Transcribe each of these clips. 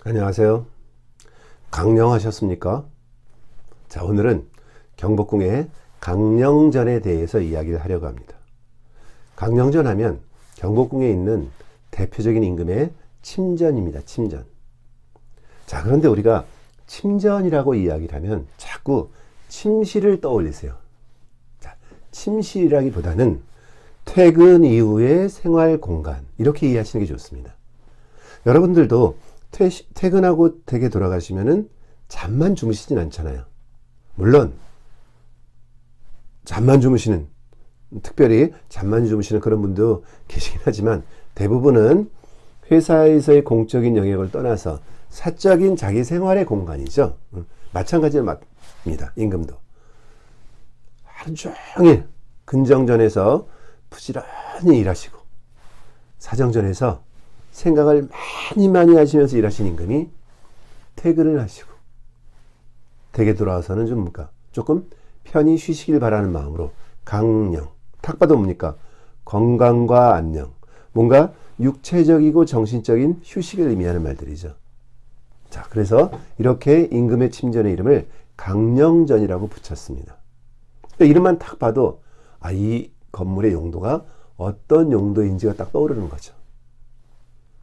안녕하세요. 강령하셨습니까? 자, 오늘은 경복궁의 강령전에 대해서 이야기를 하려고 합니다. 강령전 하면 경복궁에 있는 대표적인 임금의 침전입니다. 침전. 자, 그런데 우리가 침전이라고 이야기를 하면 자꾸 침실을 떠올리세요. 자, 침실이라기보다는 퇴근 이후의 생활 공간, 이렇게 이해하시는 게 좋습니다. 여러분들도 퇴근하고 댁에 돌아가시면은 잠만 주무시진 않잖아요. 물론 특별히 잠만 주무시는 그런 분도 계시긴 하지만 대부분은 회사에서의 공적인 영역을 떠나서 사적인 자기 생활의 공간이죠. 마찬가지로 맞습니다. 임금도 하루 종일 근정전에서 부지런히 일하시고 사정전에서 생각을 많이 하시면서 일하신 임금이 퇴근을 하시고 댁에 돌아와서는 조금 편히 쉬시길 바라는 마음으로 강령, 딱 봐도 뭡니까? 건강과 안녕, 뭔가 육체적이고 정신적인 휴식을 의미하는 말들이죠. 자, 그래서 이렇게 임금의 침전의 이름을 강령전이라고 붙였습니다. 이름만 딱 봐도 이 건물의 용도가 어떤 용도인지가 딱 떠오르는 거죠.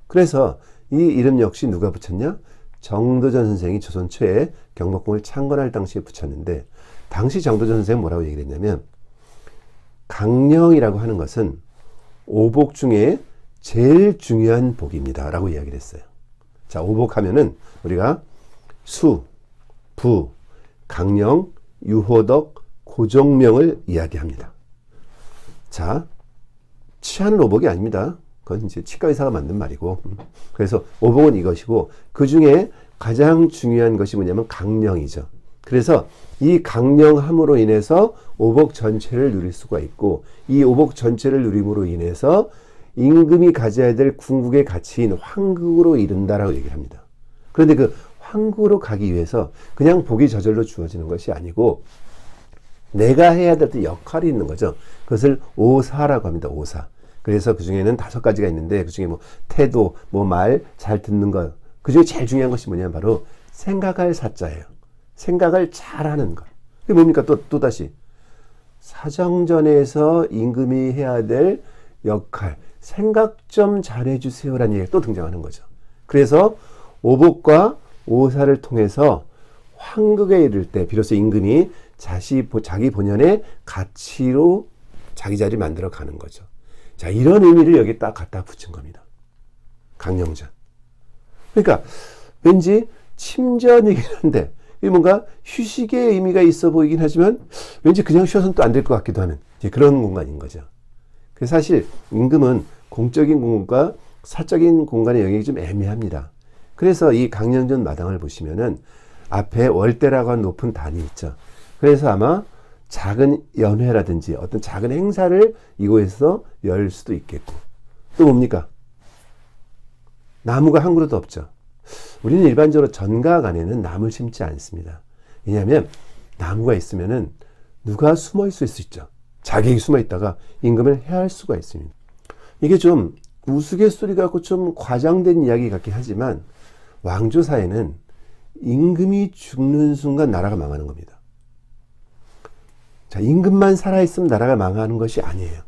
그래서 이 이름 역시 누가 붙였냐? 정도전 선생이 조선 최에 경복궁을 창건할 당시에 붙였는데, 당시 정도전 선생은 뭐라고 얘기를 했냐면, 강령이라고 하는 것은 오복 중에 제일 중요한 복입니다 라고 이야기를 했어요. 자, 오복하면은 우리가 수, 부, 강령, 유호덕, 고종명을 이야기합니다. 자, 치아는 오복이 아닙니다. 그건 이제 치과 의사가 만든 말이고, 그래서 오복은 이것이고, 그 중에 가장 중요한 것이 뭐냐면 강령이죠. 그래서 이 강령함으로 인해서 오복 전체를 누릴 수가 있고, 이 오복 전체를 누림으로 인해서 임금이 가져야 될 궁극의 가치인 황극으로 이른다라고 얘기를 합니다. 그런데 그 황극으로 가기 위해서 그냥 복이 저절로 주어지는 것이 아니고 내가 해야 될 역할이 있는 거죠. 그것을 오사라고 합니다. 오사. 그래서 그 중에는 5가지가 있는데, 그 중에 태도, 말, 잘 듣는 것, 그 중에 제일 중요한 것이 뭐냐면 바로 생각할 사자예요. 생각을 잘하는 것. 그게 뭡니까? 또다시 사정전에서 임금이 해야 될 역할, 생각 좀 잘해주세요라는 얘기가 또 등장하는 거죠. 그래서 오복과 오사를 통해서 황극에 이를 때 비로소 임금이 자기 본연의 가치로 자기 자리를 만들어 가는 거죠. 자, 이런 의미를 여기 딱 갖다 붙인 겁니다. 강령전. 그러니까 왠지 침전이긴 한데 이게 뭔가 휴식의 의미가 있어 보이긴 하지만 왠지 그냥 쉬어서는 또 안 될 것 같기도 하는 그런 공간인 거죠. 그래서 사실 임금은 공적인 공간과 사적인 공간의 영역이 좀 애매합니다. 그래서 이 강령전 마당을 보시면은 앞에 월대라고 하는 높은 단이 있죠. 그래서 아마 작은 연회라든지 어떤 작은 행사를 이곳에서 열 수도 있겠고, 또 뭡니까? 나무가 한 그루도 없죠. 우리는 일반적으로 전각 안에는 나무를 심지 않습니다. 왜냐하면 나무가 있으면은 누가 숨어 있을 수 있죠. 자객이 숨어 있다가 임금을 해할 수가 있습니다. 이게 좀 우스갯소리 같고 좀 과장된 이야기 같긴 하지만 왕조사에는 임금이 죽는 순간 나라가 망하는 겁니다. 자, 임금만 살아있으면 나라가 망하는 것이 아니에요.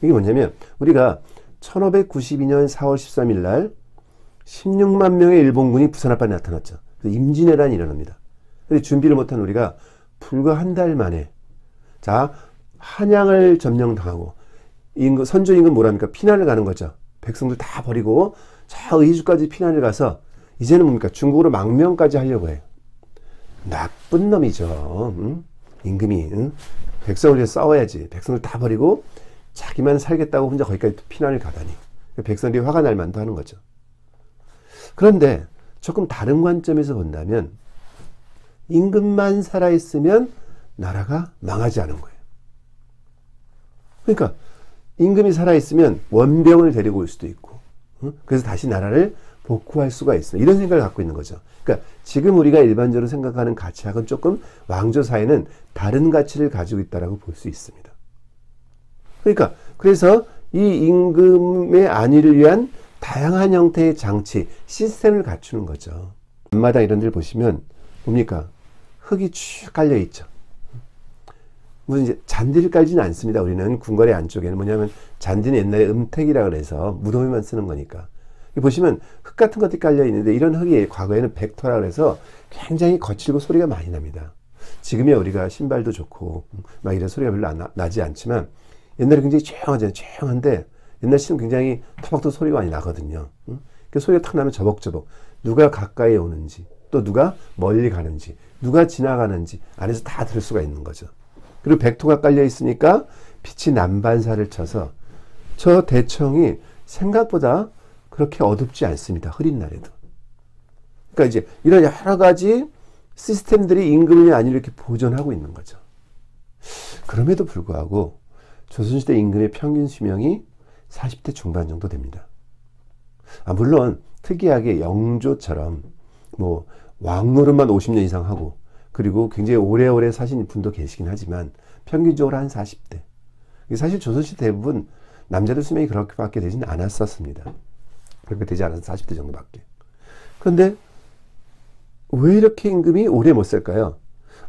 이게 뭐냐면 우리가 1592년 4월 13일 날 16만 명의 일본군이 부산 앞에 나타났죠. 임진왜란이 일어납니다. 근데 준비를 못한 우리가 불과 한 달 만에 자, 한양을 점령당하고 선조 임금 뭐랍니까? 피난을 가는 거죠. 백성들 다 버리고 저 의주까지 피난을 가서 이제는 뭡니까? 중국으로 망명까지 하려고 해요. 나쁜 놈이죠. 임금이 백성을 위해서 싸워야지. 백성을 다 버리고 자기만 살겠다고 혼자 거기까지 피난을 가다니. 백성들이 화가 날 만도 하는 거죠. 그런데 조금 다른 관점에서 본다면 임금만 살아있으면 나라가 망하지 않은 거예요. 그러니까 임금이 살아있으면 원병을 데리고 올 수도 있고, 그래서 다시 나라를 복구할 수가 있어요. 이런 생각을 갖고 있는 거죠. 그러니까 지금 우리가 일반적으로 생각하는 가치하고는 조금 왕조 사회는 다른 가치를 가지고 있다고 볼 수 있습니다. 그러니까 그래서 이 임금의 안위를 위한 다양한 형태의 장치, 시스템을 갖추는 거죠. 앞마당 이런 데를 보시면 뭡니까? 흙이 쭉 깔려 있죠. 무슨 이제 잔디를 깔지는 않습니다. 우리는 궁궐의 안쪽에는 뭐냐면 잔디는 옛날에 음택이라 그래서 무덤에만 쓰는 거니까. 보시면 흙 같은 것들이 깔려 있는데 이런 흙이 과거에는 백토라 그래서 굉장히 거칠고 소리가 많이 납니다. 지금이야 우리가 신발도 좋고 막 이런 소리가 별로 나지 않지만 옛날에 굉장히 조용하잖아요. 조용한데 옛날 시는 굉장히 터벅터벅 소리가 많이 나거든요. 그 소리가 탁 나면 저벅저벅 누가 가까이 오는지 또 누가 멀리 가는지 누가 지나가는지 안에서 다 들을 수가 있는 거죠. 그리고 백토가 깔려 있으니까 빛이 난반사를 쳐서 저 대청이 생각보다 그렇게 어둡지 않습니다. 흐린 날에도. 그러니까 이제 이런 여러 가지 시스템들이 임금이 아니라 이렇게 보존하고 있는 거죠. 그럼에도 불구하고 조선시대 임금의 평균 수명이 40대 중반 정도 됩니다. 물론 특이하게 영조처럼 뭐 왕노릇만 50년 이상 하고 그리고 굉장히 오래오래 사신 분도 계시긴 하지만 평균적으로 한 40대. 사실 조선시대 대부분 남자들 수명이 그렇게밖에 되진 않았었습니다. 그렇게 되지 않아서 40대 정도밖에. 그런데 왜 이렇게 임금이 오래 못 살까요?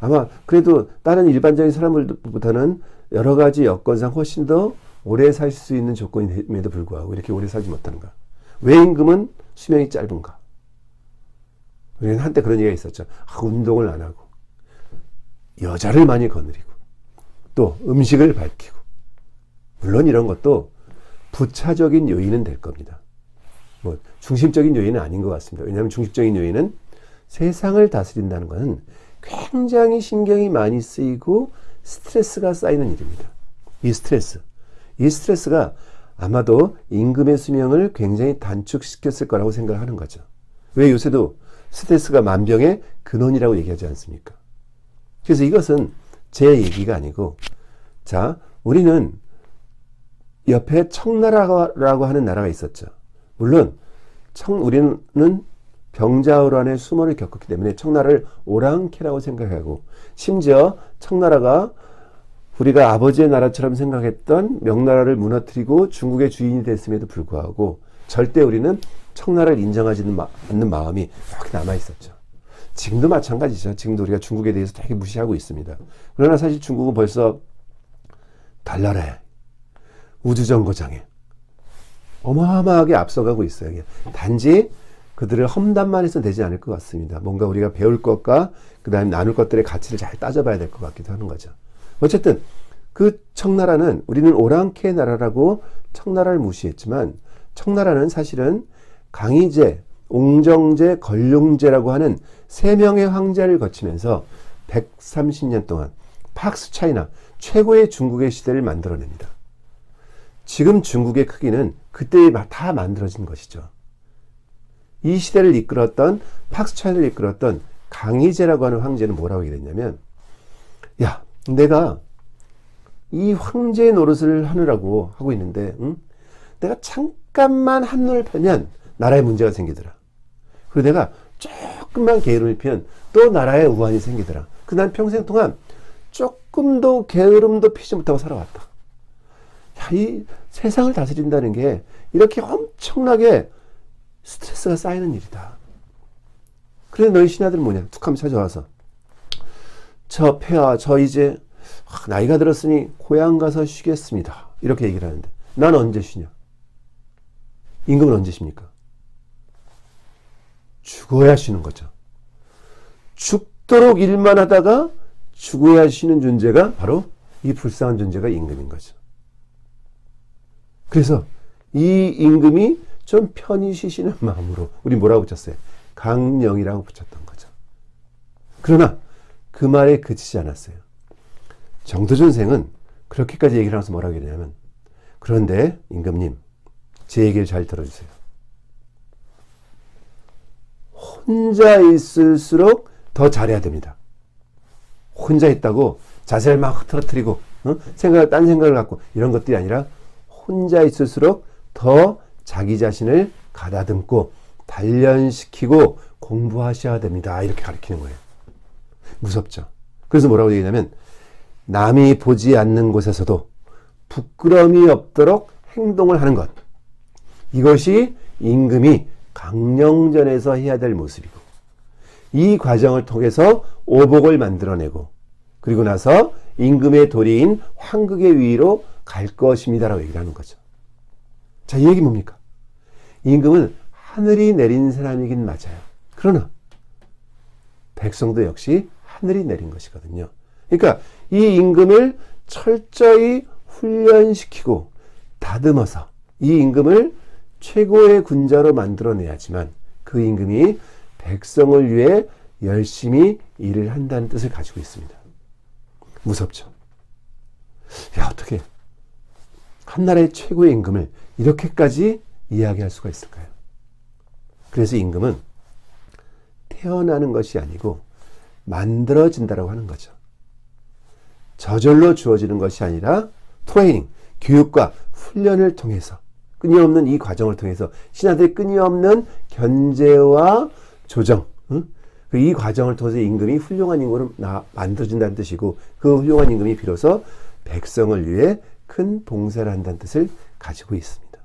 아마 그래도 다른 일반적인 사람들보다는 여러 가지 여건상 훨씬 더 오래 살 수 있는 조건임에도 불구하고 이렇게 오래 살지 못하는가? 왜 임금은 수명이 짧은가? 우리는 한때 그런 얘기가 있었죠. 운동을 안 하고 여자를 많이 거느리고 또 음식을 밝히고 물론 이런 것도 부차적인 요인은 될 겁니다. 뭐 중심적인 요인은 아닌 것 같습니다. 왜냐하면 중심적인 요인은 세상을 다스린다는 것은 굉장히 신경이 많이 쓰이고 스트레스가 쌓이는 일입니다. 이 스트레스가 아마도 임금의 수명을 굉장히 단축시켰을 거라고 생각하는 거죠. 왜 요새도 스트레스가 만병의 근원이라고 얘기하지 않습니까? 그래서 이것은 제 얘기가 아니고 자 우리는 옆에 청나라라고 하는 나라가 있었죠. 물론 우리는 병자호란의 수모를 겪었기 때문에 청나라를 오랑캐라고 생각하고 심지어 청나라가 우리가 아버지의 나라처럼 생각했던 명나라를 무너뜨리고 중국의 주인이 됐음에도 불구하고 절대 우리는 청나라를 인정하지 않는 마음이 이렇게 남아있었죠. 지금도 마찬가지죠. 지금도 우리가 중국에 대해서 되게 무시하고 있습니다. 그러나 사실 중국은 벌써 달나라에 우주정거장에 어마어마하게 앞서가고 있어요. 단지 그들을 험담만 해서는 되지 않을 것 같습니다. 뭔가 우리가 배울 것과 그 다음에 나눌 것들의 가치를 잘 따져봐야 될 것 같기도 하는 거죠. 어쨌든 그 청나라는 우리는 오랑캐 나라라고 청나라를 무시했지만 청나라는 사실은 강희제, 옹정제, 걸륭제라고 하는 세 명의 황제를 거치면서 130년 동안 팍스 차이나 최고의 중국의 시대를 만들어냅니다. 지금 중국의 크기는 그때 다 만들어진 것이죠. 이 시대를 이끌었던 팍스 차이나를 이끌었던 강희제라고 하는 황제는 뭐라고 얘기했냐면 야 내가 이 황제의 노릇을 하느라고 하고 있는데 내가 잠깐만 한눈을 펴면 나라에 문제가 생기더라. 그리고 내가 조금만 게으름을 피면 또 나라에 우환이 생기더라. 난 평생 동안 조금도 게으름도 피지 못하고 살아왔다. 야, 이 세상을 다스린다는 게 이렇게 엄청나게 스트레스가 쌓이는 일이다. 그래 너희 신하들은 뭐냐? 툭 하면 찾아와서 저 폐하 저 이제 나이가 들었으니 고향 가서 쉬겠습니다. 이렇게 얘기를 하는데 난 언제 쉬냐? 임금은 언제 쉽니까? 죽어야 쉬는 거죠. 죽도록 일만 하다가 죽어야 쉬는 존재가 바로 이 불쌍한 존재가 임금인 거죠. 그래서 이 임금이 좀 편히 쉬시는 마음으로 우리 뭐라고 붙였어요? 강령이라고 붙였던 거죠. 그러나 그 말에 그치지 않았어요. 정도전생은 그렇게까지 얘기를 하면서 뭐라고 했냐면 그런데 임금님 제 얘기를 잘 들어주세요. 혼자 있을수록 더 잘해야 됩니다. 혼자 있다고 자세를 막 흐트러뜨리고 딴 생각을 갖고 이런 것들이 아니라 혼자 있을수록 더 자기 자신을 가다듬고 단련시키고 공부하셔야 됩니다. 이렇게 가르치는 거예요. 무섭죠. 그래서 뭐라고 얘기하냐면 남이 보지 않는 곳에서도 부끄러움이 없도록 행동을 하는 것. 이것이 임금이 강령전에서 해야 될 모습이고, 이 과정을 통해서 오복을 만들어내고, 그리고 나서 임금의 도리인 황극의 위로 갈 것입니다라고 얘기를 하는 거죠. 자, 이 얘기 뭡니까? 임금은 하늘이 내린 사람이긴 맞아요. 그러나 백성도 역시 하늘이 내린 것이거든요. 그러니까 이 임금을 철저히 훈련시키고 다듬어서 이 임금을 최고의 군자로 만들어내야지만 그 임금이 백성을 위해 열심히 일을 한다는 뜻을 가지고 있습니다. 무섭죠? 야, 어떻게 한 나라의 최고의 임금을 이렇게까지 이야기할 수가 있을까요? 그래서 임금은 태어나는 것이 아니고 만들어진다라고 하는 거죠. 저절로 주어지는 것이 아니라 트레이닝, 교육과 훈련을 통해서, 끊임없는 이 과정을 통해서 신하들의 끊임없는 견제와 조정, 이 과정을 통해서 임금이 훌륭한 임금으로 만들어진다는 뜻이고, 그 훌륭한 임금이 비로소 백성을 위해 큰 봉사를 한다는 뜻을 가지고 있습니다.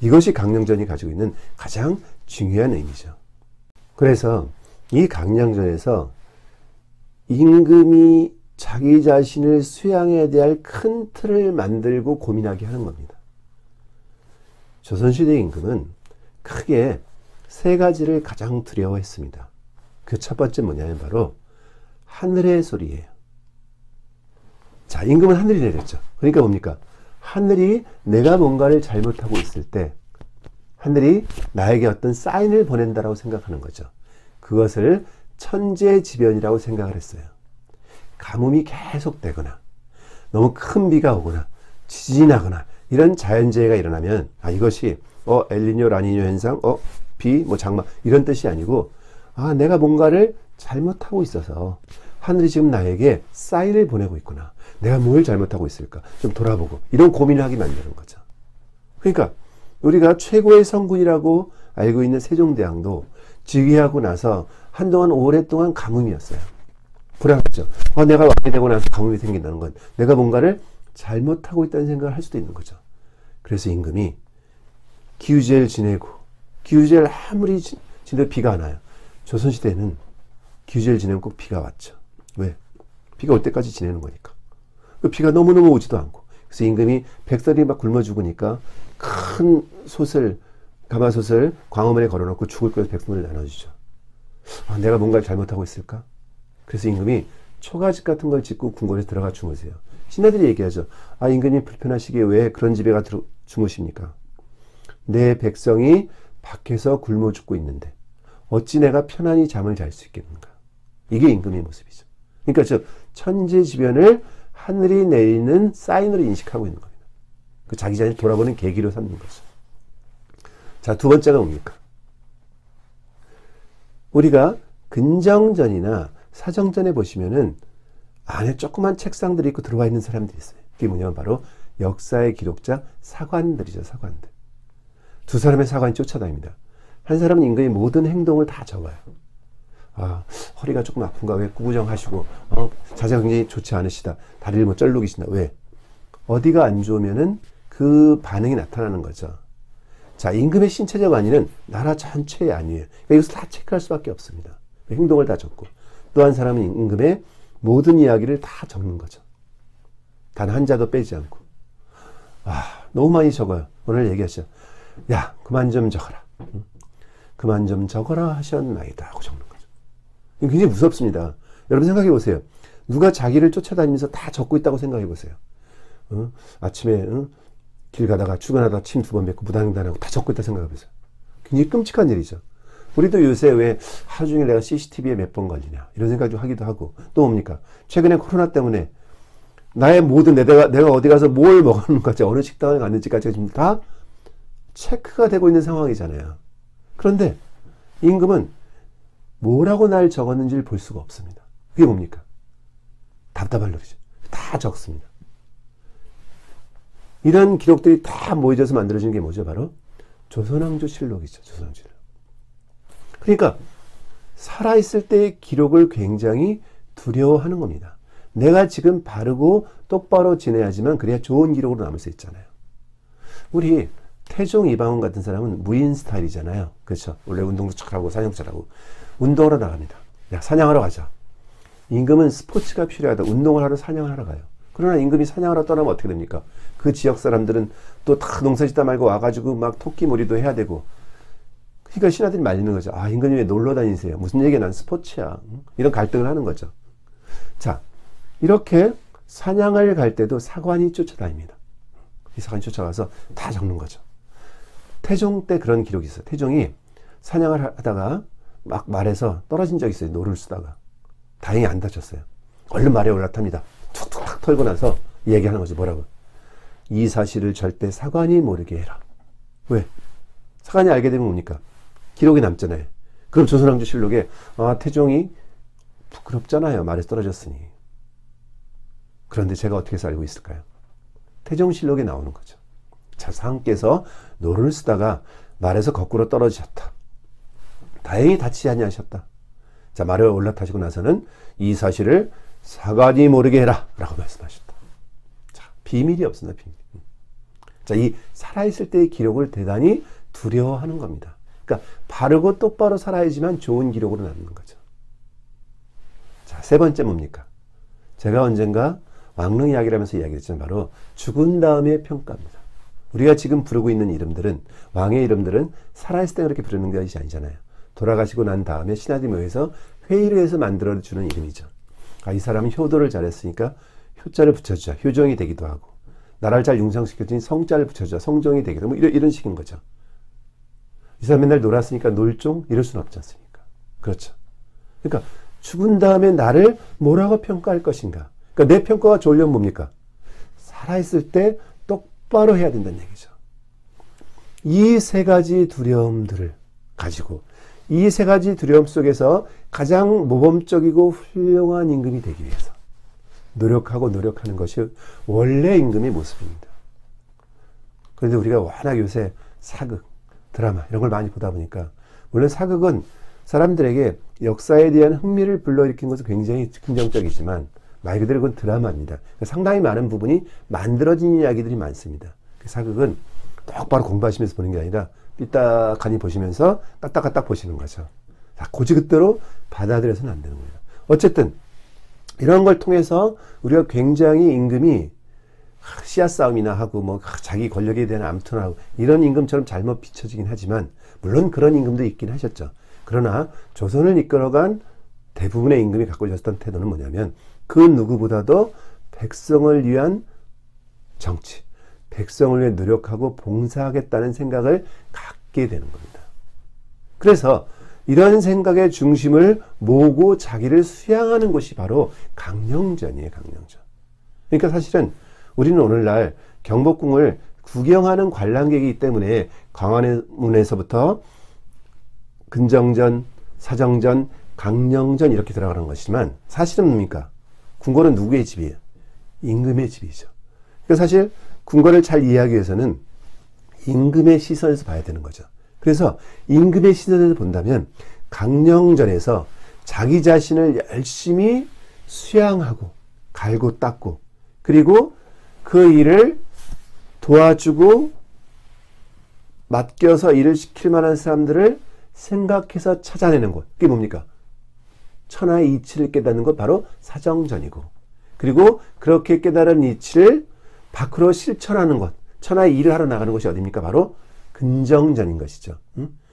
이것이 강령전이 가지고 있는 가장 중요한 의미죠. 그래서 이 강령전에서 임금이 자기 자신을 수양해야 될 큰 틀을 만들고 고민하게 하는 겁니다. 조선시대 임금은 크게 세 가지를 가장 두려워했습니다. 그 첫 번째 뭐냐면 바로 하늘의 소리예요. 자, 임금은 하늘이 내렸죠. 그러니까 뭡니까? 하늘이 내가 뭔가를 잘못하고 있을 때 하늘이 나에게 어떤 사인을 보낸다라고 생각하는 거죠. 그것을 천재지변이라고 생각을 했어요. 가뭄이 계속되거나 너무 큰 비가 오거나 지진이 나거나 이런 자연재해가 일어나면 이것이 엘니뇨, 라니뇨 현상, 비, 장마 이런 뜻이 아니고 내가 뭔가를 잘못하고 있어서 하늘이 지금 나에게 사인을 보내고 있구나. 내가 뭘 잘못하고 있을까? 좀 돌아보고 이런 고민을 하게 만드는 거죠. 그러니까 우리가 최고의 성군이라고 알고 있는 세종대왕도 즉위하고 나서 한동안 오랫동안 가뭄이었어요. 불안했죠. 내가 왕이 되고 나서 가뭄이 생긴다는 건 내가 뭔가를 잘못하고 있다는 생각을 할 수도 있는 거죠. 그래서 임금이 기우제를 지내고, 기우제를 아무리 지내도 비가 안 와요. 조선시대에는 기우제를 지내면 꼭 비가 왔죠. 왜? 비가 올 때까지 지내는 거니까. 그 비가 너무너무 오지도 않고. 그래서 임금이 백설이 막 굶어 죽으니까 큰 솥을, 가마솥을 광화문에 걸어놓고 죽을 거에서 백성을 나눠주죠. 내가 뭔가를 잘못하고 있을까? 그래서 임금이 초가집 같은 걸 짓고 궁궐에 들어가 주무세요. 신하들이 얘기하죠. 임금님 불편하시기에 왜 그런 집에 가 주무십니까? 내 백성이 밖에서 굶어 죽고 있는데 어찌 내가 편안히 잠을 잘 수 있겠는가? 이게 임금의 모습이죠. 그러니까 천재지변을 하늘이 내리는 사인으로 인식하고 있는 겁니다. 그 자기 자신을 돌아보는 계기로 삼는 거죠. 자, 두 번째가 뭡니까? 우리가 근정전이나 사정전에 보시면은 안에 조그만 책상들이 있고 들어와 있는 사람들이 있어요. 그게 뭐냐면 바로 역사의 기록자 사관들이죠. 사관들. 두 사람의 사관이 쫓아다닙니다. 한 사람은 임금의 모든 행동을 다 적어요. 허리가 조금 아픈가? 왜? 구부정하시고 자세가 굉장히 좋지 않으시다. 다리를 뭐 쩔룩 이신다. 왜? 어디가 안 좋으면은 그 반응이 나타나는 거죠. 자, 임금의 신체적 안위는 나라 전체의 안위예요. 그러니까 이것을 다 체크할 수밖에 없습니다. 행동을 다 적고, 또 한 사람은 임금의 모든 이야기를 다 적는 거죠. 단 한 자도 빼지 않고. 너무 많이 적어요. 오늘 얘기하죠. 야, 그만 좀 적어라. 그만 좀 적어라 하셨나이다 하고 적는 거죠. 굉장히 무섭습니다. 여러분 생각해 보세요. 누가 자기를 쫓아다니면서 다 적고 있다고 생각해 보세요. 아침에 길 가다가 출근하다가 침 2번 뱉고 무단횡단하고 다 적고 있다 생각해 보세요. 굉장히 끔찍한 일이죠. 우리도 요새 왜 하루 종일 내가 CCTV에 몇 번 걸리냐 이런 생각 좀 하기도 하고, 또 뭡니까? 최근에 코로나 때문에 나의 모든 내가 어디 가서 뭘 먹었는지, 어느 식당을 갔는지까지 지금 다 체크가 되고 있는 상황이잖아요. 그런데 임금은 뭐라고 날 적었는지를 볼 수가 없습니다. 그게 뭡니까? 답답할 노리죠. 다 적습니다. 이런 기록들이 다 모여져서 만들어진 게 뭐죠? 바로 조선왕조실록이죠. 조선왕조실록. 그러니까 살아있을 때의 기록을 굉장히 두려워하는 겁니다. 내가 지금 바르고 똑바로 지내야지만 그래야 좋은 기록으로 남을 수 있잖아요. 우리 태종 이방원 같은 사람은 무인 스타일이잖아요. 그렇죠. 원래 운동도 잘하고 사냥 잘하고 운동하러 나갑니다. 야, 사냥하러 가자. 임금은 스포츠가 필요하다. 운동을 하러 사냥을 하러 가요. 그러나 임금이 사냥하러 떠나면 어떻게 됩니까? 그 지역 사람들은 또 다 농사짓다 말고 와가지고 막 토끼몰이도 해야 되고. 그러니까 신하들이 말리는 거죠. 아, 임금님 왜 놀러 다니세요? 무슨 얘기야? 난 스포츠야. 이런 갈등을 하는 거죠. 자, 이렇게 사냥을 갈 때도 사관이 쫓아다닙니다. 이 사관이 쫓아가서 다 적는 거죠. 태종 때 그런 기록이 있어요. 태종이 사냥을 하다가 막 말에서 떨어진 적이 있어요. 노를 쓰다가. 다행히 안 다쳤어요. 얼른 말에 올라탑니다. 툭툭 탁 털고 나서 얘기하는 거죠. 뭐라고? 이 사실을 절대 사관이 모르게 해라. 왜? 사관이 알게 되면 뭡니까? 기록이 남잖아요. 그럼 조선왕조실록에 태종이 부끄럽잖아요. 말에서 떨어졌으니. 그런데 제가 어떻게 해서 알고 있을까요? 태종실록에 나오는 거죠. 자, 상께서 노를 쓰다가 말에서 거꾸로 떨어지셨다. 다행히 다치지 아니하셨다. 자, 말에 올라타시고 나서는 이 사실을 사관이 모르게 해라 라고 말씀하셨다. 자, 비밀이 없습니다. 비밀. 자, 이 살아있을 때의 기록을 대단히 두려워하는 겁니다. 그러니까 바르고 똑바로 살아야지만 좋은 기록으로 남는 거죠. 자, 세 번째 뭡니까? 제가 언젠가 왕릉 이야기를 하면서 이야기했지만 바로 죽은 다음의 평가입니다. 우리가 지금 부르고 있는 이름들은, 왕의 이름들은 살아있을 때 그렇게 부르는 것이 아니잖아요. 돌아가시고 난 다음에 신하들이 모여서 회의를 해서 만들어주는 이름이죠. 아, 이 사람은 효도를 잘했으니까 효자를 붙여주자. 효종이 되기도 하고. 나라를 잘 융성시켜주니 성자를 붙여주자. 성종이 되기도 하고. 이런 식인 거죠. 이 사람 맨날 놀았으니까 놀종? 이럴 수는 없지 않습니까? 그렇죠. 그러니까 죽은 다음에 나를 뭐라고 평가할 것인가? 그러니까 내 평가가 좋으려면 뭡니까? 살아있을 때 똑바로 해야 된다는 얘기죠. 이 세 가지 두려움들을 가지고 이 세 가지 두려움 속에서 가장 모범적이고 훌륭한 임금이 되기 위해서 노력하는 것이 원래 임금의 모습입니다. 그런데 우리가 워낙 요새 사극, 드라마 이런 걸 많이 보다 보니까 물론 사극은 사람들에게 역사에 대한 흥미를 불러일으킨 것은 굉장히 긍정적이지만 말 그대로 그건 드라마입니다. 상당히 많은 부분이 만들어진 이야기들이 많습니다. 사극은 똑바로 공부하시면서 보는 게 아니라 삐딱하니 보시면서 까딱까딱 보시는 거죠. 고지그대로 받아들여서는 안 되는 거예요. 어쨌든 이런 걸 통해서 우리가 굉장히 임금이 씨앗 싸움이나 하고 뭐 자기 권력에 대한 암투나 하고 이런 임금처럼 잘못 비춰지긴 하지만 물론 그런 임금도 있긴 하셨죠. 그러나 조선을 이끌어간 대부분의 임금이 갖고 있었던 태도는 뭐냐면 그 누구보다도 백성을 위한 정치, 백성을 위해 노력하고 봉사하겠다는 생각을 갖게 되는 겁니다. 그래서 이런 생각의 중심을 모으고 자기를 수양하는 곳이 바로 강령전이에요. 강령전. 그러니까 사실은 우리는 오늘날 경복궁을 구경하는 관람객이기 때문에 광화문에서부터 근정전, 사정전, 강령전 이렇게 들어가는 것이지만 사실은 뭡니까? 궁궐은 누구의 집이에요? 임금의 집이죠. 그래서 사실 궁궐을 잘 이해하기 위해서는 임금의 시선에서 봐야 되는 거죠. 그래서 임금의 시선에서 본다면 강령전에서 자기 자신을 열심히 수양하고 갈고 닦고 그리고 그 일을 도와주고 맡겨서 일을 시킬 만한 사람들을 생각해서 찾아내는 곳. 그게 뭡니까? 천하의 이치를 깨닫는 것 바로 사정전이고 그리고 그렇게 깨달은 이치를 밖으로 실천하는 것. 천하의 일을 하러 나가는 것이 어디입니까? 바로 근정전인 것이죠.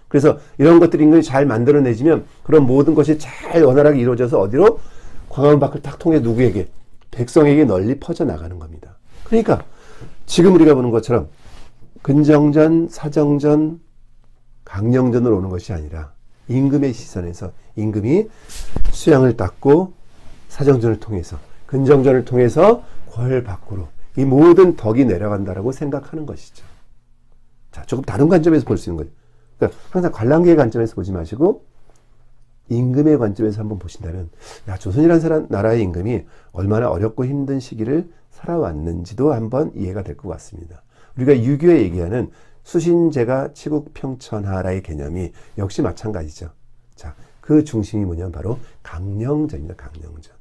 그래서 이런 것들이 임금이 잘 만들어내지면 그런 모든 것이 잘 원활하게 이루어져서 어디로? 광화문 밖을 딱 통해 누구에게? 백성에게 널리 퍼져나가는 겁니다. 그러니까 지금 우리가 보는 것처럼 근정전, 사정전, 강령전으로 오는 것이 아니라 임금의 시선에서 임금이 수양을 닦고 사정전을 통해서 근정전을 통해서 궐 밖으로 이 모든 덕이 내려간다라고 생각하는 것이죠. 자, 조금 다른 관점에서 볼 수 있는 거예요. 그러니까 항상 관람객의 관점에서 보지 마시고 임금의 관점에서 한번 보신다면 야, 조선이라는 나라의 임금이 얼마나 어렵고 힘든 시기를 살아왔는지도 한번 이해가 될 것 같습니다. 우리가 유교에 얘기하는 수신제가 치국평천하라의 개념이 역시 마찬가지죠. 자, 그 중심이 뭐냐면 바로 강령전입니다. 강령전.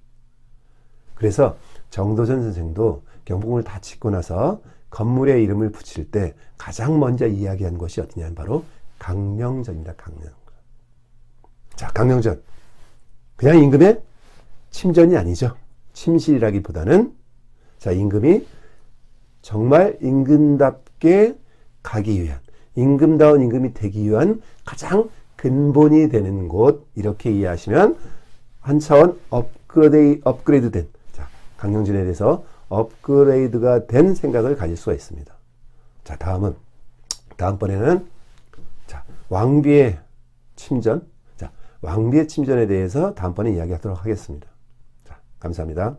그래서 정도전 선생도 경복궁을 다 짓고 나서 건물의 이름을 붙일 때 가장 먼저 이야기한 것이 어디냐면 바로 강령전입니다. 강령전. 자, 강령전. 그냥 임금의 침전이 아니죠. 침실이라기보다는 자, 임금이 정말 임금답게 가기 위한, 임금다운 임금이 되기 위한 가장 근본이 되는 곳, 이렇게 이해하시면 한 차원 업그레이드된, 자, 강령전에 대해서 업그레이드가 된 생각을 가질 수가 있습니다. 자, 다음번에는 자, 왕비의 침전, 자, 왕비의 침전에 대해서 다음번에 이야기하도록 하겠습니다. 자, 감사합니다.